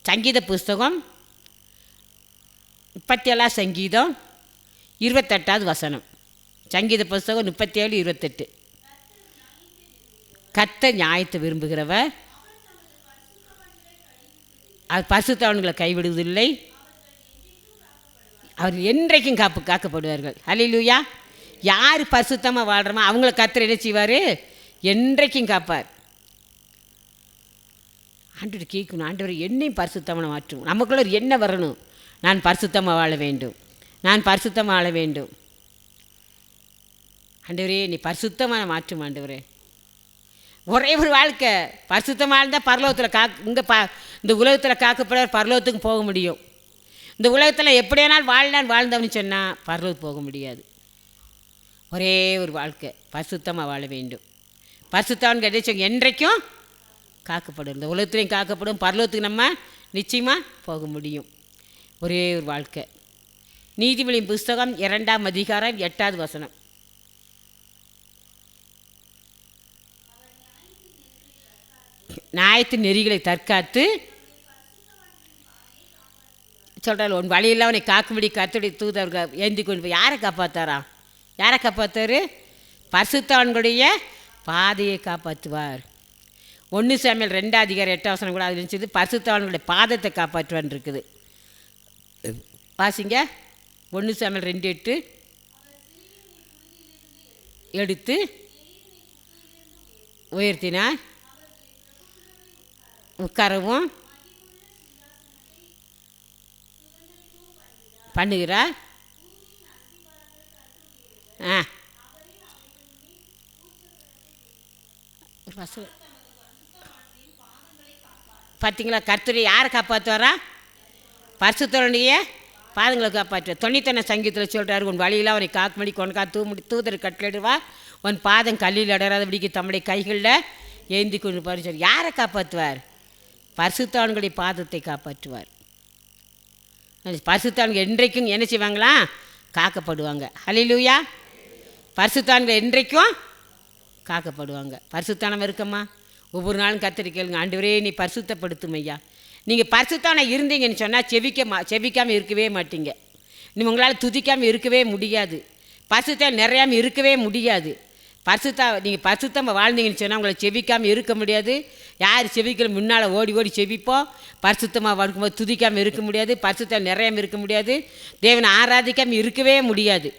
சங்கீத புஸ்தகம் 37 சங்கீதம் 28வது வசனம். சங்கீத புஸ்தகம் 37:28. கர்த்தர் நியாயத்தை விரும்புகிறவர், அவர் பரிசுத்தவான்களை கைவிடுவதில்லை, அவர் என்றைக்கும் காக்கப்படுவார்கள். ஹல்லேலூயா. யார் பரிசுத்தமாக வாழ்கிறோமோ அவங்கள கர்த்தர் என்ன செய்வார்? என்றைக்கும் காப்பார். ஆண்டவர் கேட்கணும், ஆண்டவர் என்னையும் பரிசுத்தமாக மாற்றும். நமக்குள்ள ஒரு என்ன வரணும்? நான் பரிசுத்தமாக வாழ வேண்டும், நான் பரிசுத்தமாக வாழ வேண்டும். ஆண்டவரே நீ பரிசுத்தமான மாற்றும் ஆண்டவரே. ஒரே ஒரு வாழ்க்கை பரிசுத்தமாக இருந்தால் பரலோகத்தில் இந்த உலகத்தில் காக்கப்படுற பரலோகத்துக்கு போக முடியும். இந்த உலகத்தில் எப்படியானால் வாழ்ந்தவன்னு சொன்னால் பரலோகத்துக்கு போக முடியாது. ஒரே ஒரு வாழ்க்கை பரிசுத்தமாக வாழ வேண்டும். பரிசுத்தவான் கிடைச்சவங்க என்றைக்கும் காக்கப்படும். இந்த உலகத்துலேயும் காக்கப்படும், பரலோகத்துக்கு நம்ம நிச்சயமாக போக முடியும். ஒரே ஒரு வாழ்க்கை. நீதிமொழியின் புஸ்தகம் 2ஆம் அதிகாரம் 8வது வசனம். நியாயத்தின் நெறிகளை தற்காத்து சொல்கிறார், உன் வழியில் அவனை காக்கும்படி கர்த்தருடைய தூதர்கள் ஏந்தி கொண்டு போய் யாரை காப்பாற்றாரா? யாரை காப்பாற்றாரு? பரிசுத்தவான்களுடைய பாதையை காப்பாற்றுவார். 1 சாமுவேல் 2ஆம் அதிகாரம் 8ஆம் வசனம் கூட அது இருந்துச்சு, பரிசுத்தவான்களுடைய பாதத்தை காப்பாற்றுவான்னு இருக்குது. வாசிங்க. 1 சாமுவேல் 2:8. எடுத்து உயர்த்தினார், உட்காரவும் பண்ணுகிறார். பார்த்தீங்களா? கர்த்தரை யாரை காப்பாற்றுவாரா? பரிசுத்தவானுடைய பாதங்களை காப்பாற்றுவார். 91 சங்கீதத்தில் சொல்கிறார், உன் வழியில் அவனை காக்கும்படி கொன்கா தூதர் கட்டளிடுவா, உன் பாதம் கல்லில் அடராதபடிக்கு தம்முடைய கைகளில் ஏந்தி கொண்டு பாரு. யாரை காப்பாற்றுவார்? பரிசுத்தவான்களுடைய பாதத்தை காப்பாற்றுவார். பரிசுத்தவான்கள் என்றைக்கும் என்ன செய்வாங்களா? காக்கப்படுவாங்க. ஹல்லேலூயா. பரிசுத்தவான்கள் என்றைக்கும் காக்கப்படுவாங்க. பரிசுத்தானம் இருக்கம்மா. ஒவ்வொரு நாளும் கர்த்தரை கேளுங்க, ஆண்டவரே நீ பரிசுத்தப்படுத்தும் ஐயா. நீங்கள் பரிசுத்தானம் இருந்தீங்கன்னு சொன்னால் செபிக்காமல் இருக்கவே மாட்டீங்க. நீ உங்களால் துதிக்காமல் இருக்கவே முடியாது. பரிசுத்தம் நிறையாமல் இருக்கவே முடியாது. நீங்கள் பரிசுத்தமாக வாழ்ந்தீங்கன்னு சொன்னால் உங்களை செபிக்காமல் இருக்க முடியாது. யார் செபிக்கிற முன்னால் ஓடி செபிப்போம். பரிசுத்தமாக வாழ்க்கும்போது துதிக்காமல் இருக்க முடியாது. பரிசுத்தம் நிறையாமல் இருக்க முடியாது. தேவனை ஆராதிக்காமல் இருக்கவே முடியாது.